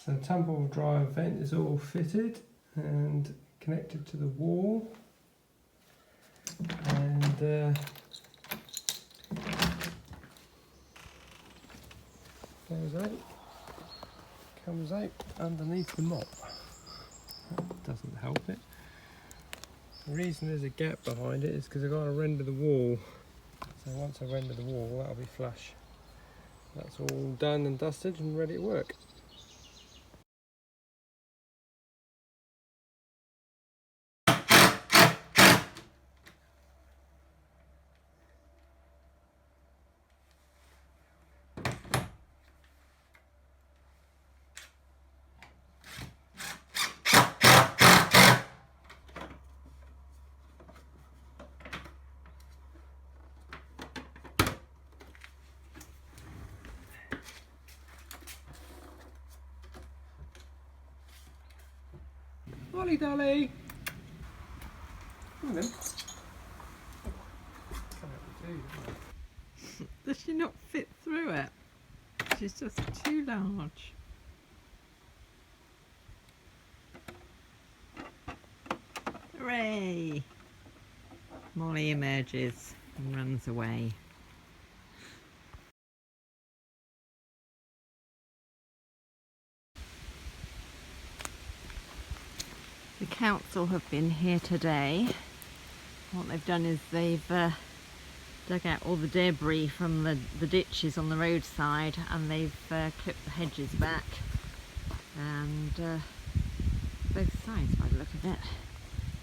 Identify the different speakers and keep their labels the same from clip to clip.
Speaker 1: So the tumble dryer vent is all fitted and connected to the wall, and comes out underneath the mop. That doesn't help it. The reason there's a gap behind it is because I've got to render the wall. So once I render the wall, that'll be flush. That's all done and dusted and ready to work. Molly Dolly! Come on then.
Speaker 2: Does she not fit through it? She's just too large. Hooray! Molly emerges and runs away. The council have been here today. What they've done is they've dug out all the debris from the ditches on the roadside, and they've clipped the hedges back, and both sides by the look of it.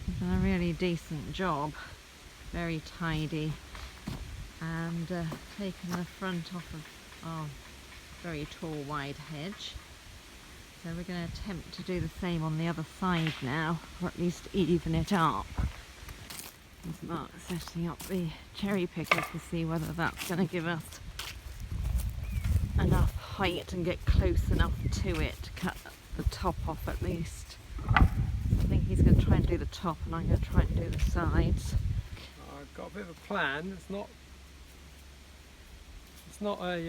Speaker 2: They've done a really decent job, very tidy, and taken the front off of our very tall wide hedge. So we're going to attempt to do the same on the other side now, or at least even it up. There's Mark setting up the cherry picker to see whether that's going to give us enough height and get close enough to it to cut the top off at least. So I think he's going to try and do the top, and I'm going to try and do the sides.
Speaker 1: I've got a bit of a plan. It's not a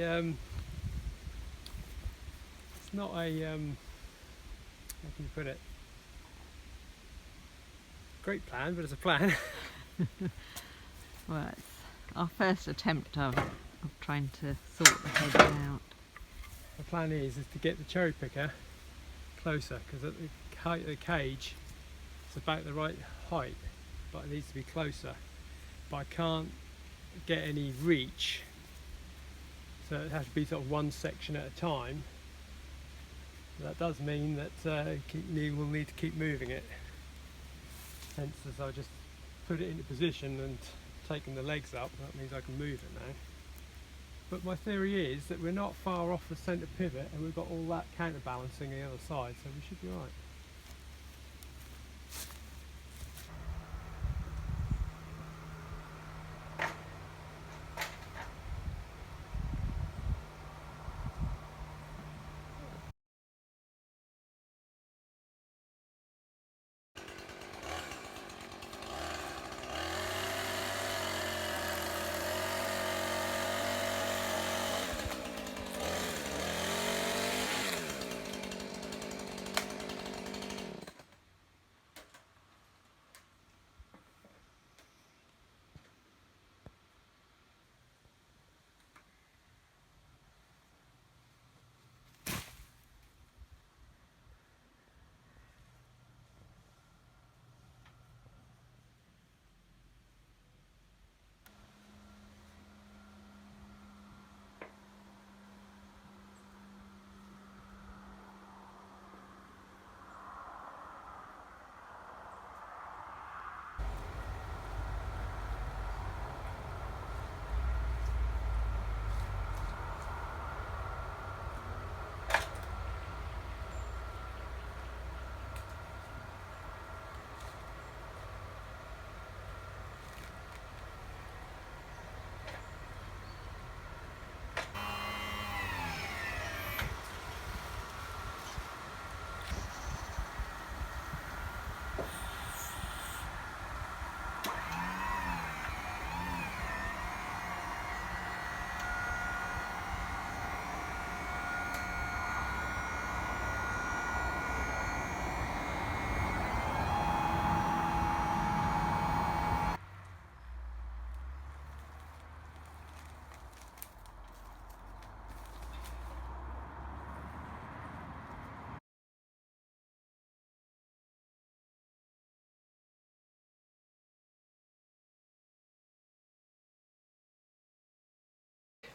Speaker 1: how can you put it? Great plan, but it's a plan.
Speaker 2: Well, it's our first attempt of trying to sort the hedge out.
Speaker 1: The plan is to get the cherry picker closer, because at the height of the cage it's about the right height, but it needs to be closer. But I can't get any reach, so it has to be sort of one section at a time. That does mean that we'll need to keep moving it. Hence, as I just put it into position and taken the legs up, that means I can move it now. But my theory is that we're not far off the centre pivot, and we've got all that counterbalancing the other side, so we should be right.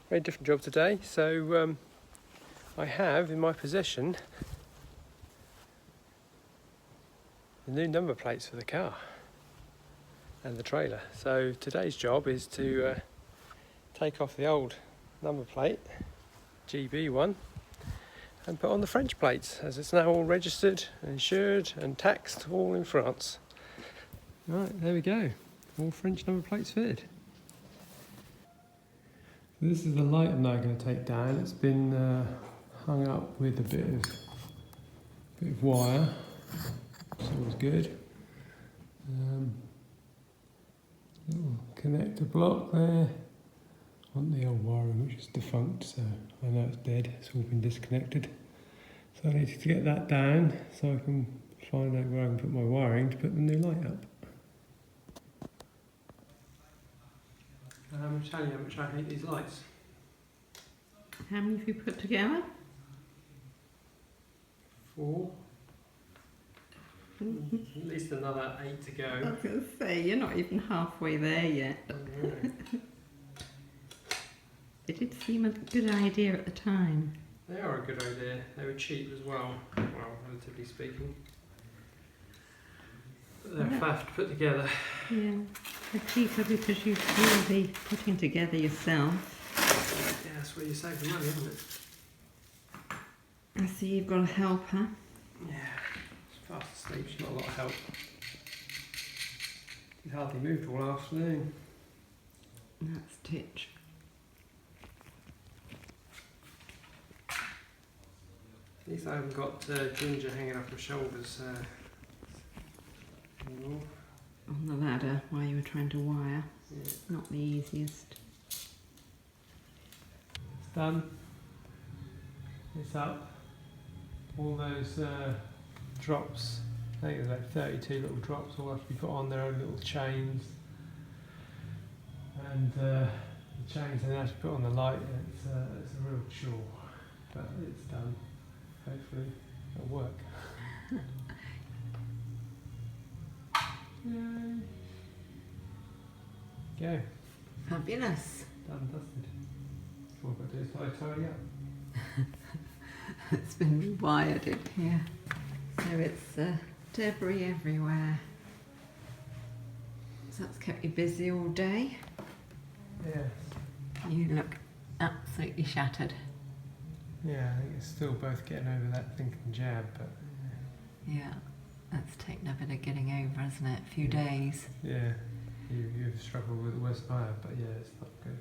Speaker 1: Very different job today. So I have in my possession the new number plates for the car and the trailer. So today's job is to take off the old number plate, GB one, and put on the French plates, as it's now all registered and insured and taxed all in France. Right, there we go. All French number plates fitted. This is the light I'm now going to take down. It's been hung up with a bit of wire. It's always good. Little connector block there on the old wiring, which is defunct, so I know it's dead. It's all been disconnected. So I need to get that down so I can find out where I can put my wiring to put the new light up. I'm telling you how much I hate these lights.
Speaker 2: How many have you put together?
Speaker 1: 4. At least another 8 to go.
Speaker 2: I was going to say, you're not even halfway there yet.
Speaker 1: Right.
Speaker 2: It did seem a good idea at the time.
Speaker 1: They are a good idea. They were cheap as well, relatively speaking. But they're faff to put together.
Speaker 2: Yeah, they're cheaper because you do the putting together yourself.
Speaker 1: Yeah, that's where you save the money, isn't it?
Speaker 2: I see you've got a helper.
Speaker 1: Yeah, she's fast asleep, she's not a lot of help. She's hardly moved all afternoon.
Speaker 2: That's Titch.
Speaker 1: At least I haven't got Ginger hanging off my shoulders anymore.
Speaker 2: On the ladder while you were trying to wire.
Speaker 1: Yeah.
Speaker 2: Not the easiest.
Speaker 1: It's done. It's up. All those drops, I think there's like 32 little drops, all have to be put on their own little chains. And the chains then have to put on the light. It's a real chore, but it's done. Hopefully it'll work. Yay. Go.
Speaker 2: Fabulous.
Speaker 1: Done, dusted. All I've got to do is tidy up.
Speaker 2: It's been rewired in here. So it's debris everywhere. So that's kept you busy all day.
Speaker 1: Yes.
Speaker 2: You look absolutely shattered.
Speaker 1: Yeah, I think it's still both getting over that thinking jab, but
Speaker 2: Yeah, that's taken a bit of getting over, hasn't it? A few days.
Speaker 1: yeah, you've struggled with it worse than I have, but yeah, it's not good.